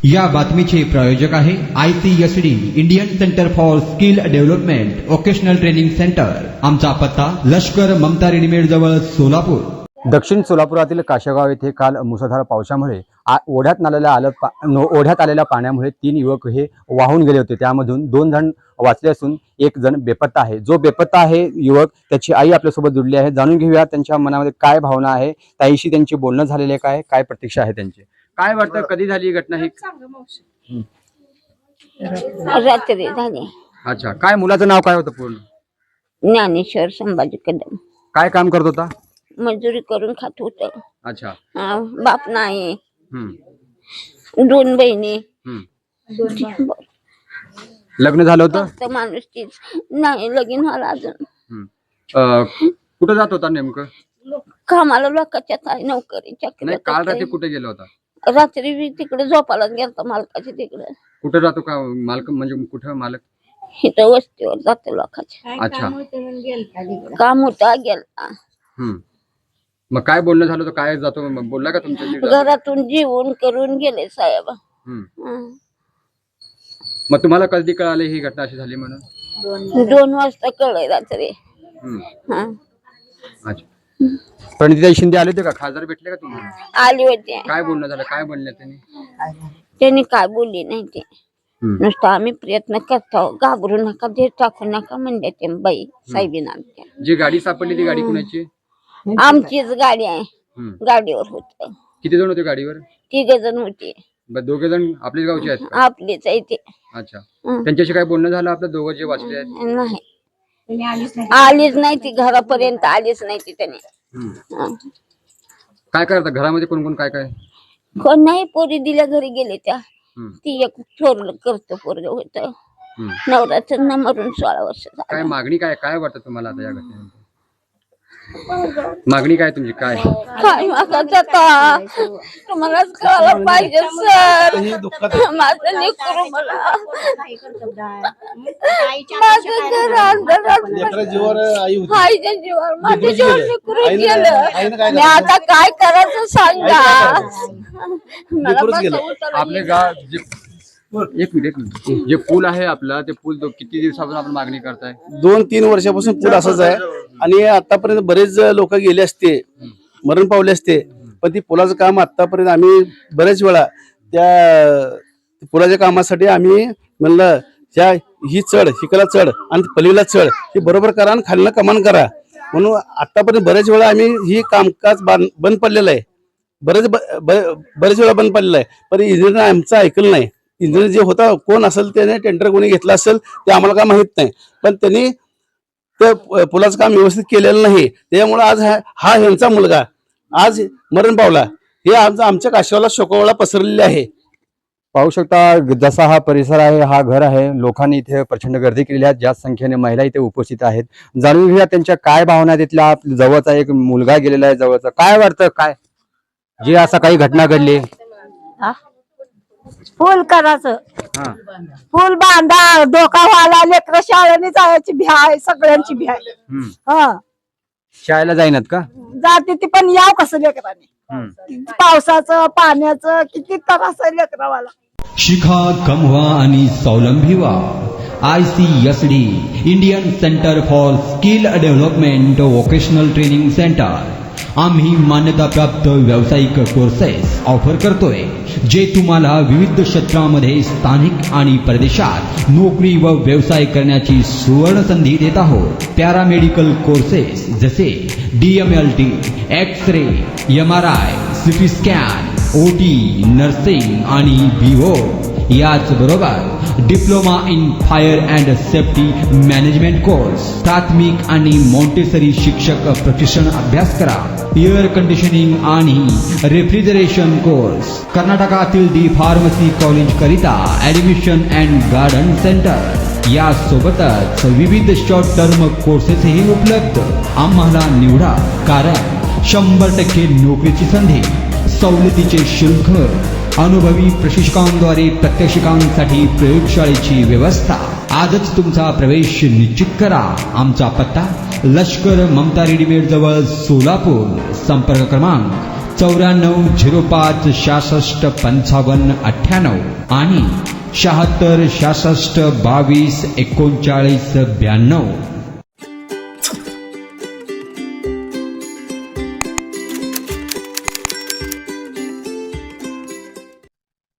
या बातमीचे प्रायोजक आहे ICSD Indian centre for skill development vocational training centre. आमचा पत्ता लष्कर ममता रेडीमेड जवळ सोलापूर। दक्षिण सोलापुरातील काशेगाव येथे काल मुसळधार पावसामुळे ओढ्यात आलेल्या पाण्यामुळे 3 युवक हे वाहून गेले होते। त्यामधून 2 जण वाचले असून 1 जण बेपत्ता आहे। जो बेपत्ता आहे युवक, त्याची आई आपल्यासोबत जुडली आहे। जाणून घेऊया त्यांच्या मनामध्ये काय भावना आहे, ताईशी त्यांची बोलणं झालेले काय प्रतीक्षा आहे त्यांची। काय वाटतं, कधी झाली घटना ही? रात्री झाली। अच्छा, काय मुलाचं नाव काय होतं पूर्ण? ज्ञानेश्वर संभाजी कदम। काय काम करत होता? मजुरी करून खात होत। अच्छा, बाप नाही, 2 बहिणी। लग्न झालं होतं? फक्त माणूस तीच नाही, लगीन व्हायला अजून। कुठं जात होता नेमकं? कामाला लोकांच्या काय नोकरीच्या। नाही, काल रात्री कुठे गेला होता? रात्री बी तिकडे झोपायला गेलता मालकाच्या तिकडे। कुठे जातो का मालक, म्हणजे कुठं मालक? इथं वस्तीवर जातो लोकांच्या। अच्छा, काम होता गेलता। मग काय बोलणं झालं होतं, काय जातो बोलला का तुमच्या? घरातून जेवण करून गेले साहेब। मग तुम्हाला कधी कळाले ही घटना अशी झाली म्हणून? 2 वाजता कळलं रात्री। अच्छा, प्रणितीताई शिंदे आले होते का? खासदार भेटले का तुम्हाला? आले होते। काय बोलणं झालं, काय बोलले त्यांनी काय बोलली नाही ते। नुसतं आम्ही प्रयत्न करतो, घाबरू नका, देश टाकू नका म्हणले ते बाई साहेबीन आमच्या। जी गाडी सापडली ती गाडी कुणाची? आमचीच गाडी आहे। गाडीवर होत। किती जण होते गाडीवर? 3 जण होते। 2 जण आपल्याच गावचे आहेत का? आपलीच आहे ते। अच्छा, त्यांच्याशी काय बोलणं झालं आपलं? 2 जे वाचले आहेत नाही, आलीच नाही ती, घरापर्यंत आलीच नाही ती त्याने। काय करता घरामध्ये, कोण कोण काय काय? कोण नाही, पोरी दिल्या घरी गेले त्या। ती एक थोरलं करतो पोरग होत। नवऱ्याचं मरून 16 वर्ष झालं। काय मागणी काय वाटतं तुम्हाला आता या घटनेनंतर? मागणी काय तुमची? काय मागायचं आता तुम्हालाच कळायला पाहिजे सर। माझं लेकरू मला, माझं घर आईच्या जीवावर माझ्या जीवावर लेकरू गेलं। मी आता काय करायचं सांगा मला। आपले गाव एक मिनिट, जे पूल आहे आपला, ते पूल किती दिवसापासून आपण मागणी करताय? 2-3 वर्षापासून पूल असाच आहे आणि आतापर्यंत बरेच लोक गेले असते, मरण पावले असते, पण ती पुलाचं काम आतापर्यंत आम्ही बरेच वेळा त्या पुलाच्या कामासाठी आम्ही म्हणलं ही चढ, हिकला चढ आणि पलीला चढ, ही बरोबर करा आणि खालनं कमान करा म्हणून आतापर्यंत बरेच वेळा आम्ही ही कामकाज बंद पडलेलं आहे। बरेच वेळा बंद पडलेलं आहे, पण इंजिनियर आमचं ऐकलं नाही। इंजिनियर जे होता, कोण असेल त्याने टेंडर कोणी घेतला असेल ते आम्हाला काय माहित नाही, पण त्यांनी त्या पुलाचं काम व्यवस्थित केलेलं नाही। त्यामुळे आज हा ह्यांचा मुलगा आज मरण पावला। हे आमच्या काशेगावला शोकवळा पसरलेली आहे। पाहू शकता, जसा हा परिसर आहे, हा घर आहे, लोकांनी इथे प्रचंड गर्दी केलेली आहे। जास्त संख्येने महिला इथे उपस्थित आहेत। जाणून घेऊया त्यांच्या काय भावना। तिथला जवळचा एक मुलगा गेलेला आहे जवळचा, काय वाटतं, काय जी असं काही घटना घडली? पूल करायचं, पूल बांधा, धोका व्हायला, लेकरं शाळेने जायची भ्याय, सगळ्यांची भ्याय। शाळेला जाईनात का? जाते ती, पण याव कसं लेकराने, पावसाचं पाण्याचं किती त्रास आहे लेकरावाला। शिखा, कमवा आणि स्वावलंबी व्हा। ICSD Indian centre for skill development vocational training centre. आम्ही मान्यताप्राप्त व्यावसायिक कोर्सेस ऑफर करतोय, जे तुम्हाला विविध क्षेत्रामध्ये स्थानिक आणि परदेशात नोकरी व व्यवसाय करण्याची सुवर्ण संधी देत आहोत। पॅरामेडिकल कोर्सेस जसे DMLT, X-ray, MRI, CT scan, OT, nursing आणि BO। याचबरोबर diploma in fire and safety management course, प्राथमिक आणि मॉन्टेसरी शिक्षक प्रशिक्षण अभ्यास करा। एअर कंडिशनिंग आणि रेफ्रिजरेशन कोर्स, कर्नाटकातील डी फार्मसी कॉलेज करिता ऍडमिशन अँड गार्डन सेंटर। यासोबतच विविध शॉर्ट टर्म कोर्सेसही उपलब्ध। आम्हाला निवडा, कारण 100% नोकरीची संधी, सवलतीचे शुल्क, अनुभवी प्रशिक्षकांद्वारे प्रात्यक्षिकांसाठी प्रयोगशाळेची व्यवस्था। आजच तुमचा प्रवेश निश्चित करा। आमचा पत्ता लष्कर ममता रेडीमेड जवळ सोलापूर। संपर्क क्रमांक 9405 66 55 98 आणि 76 66 22 39 92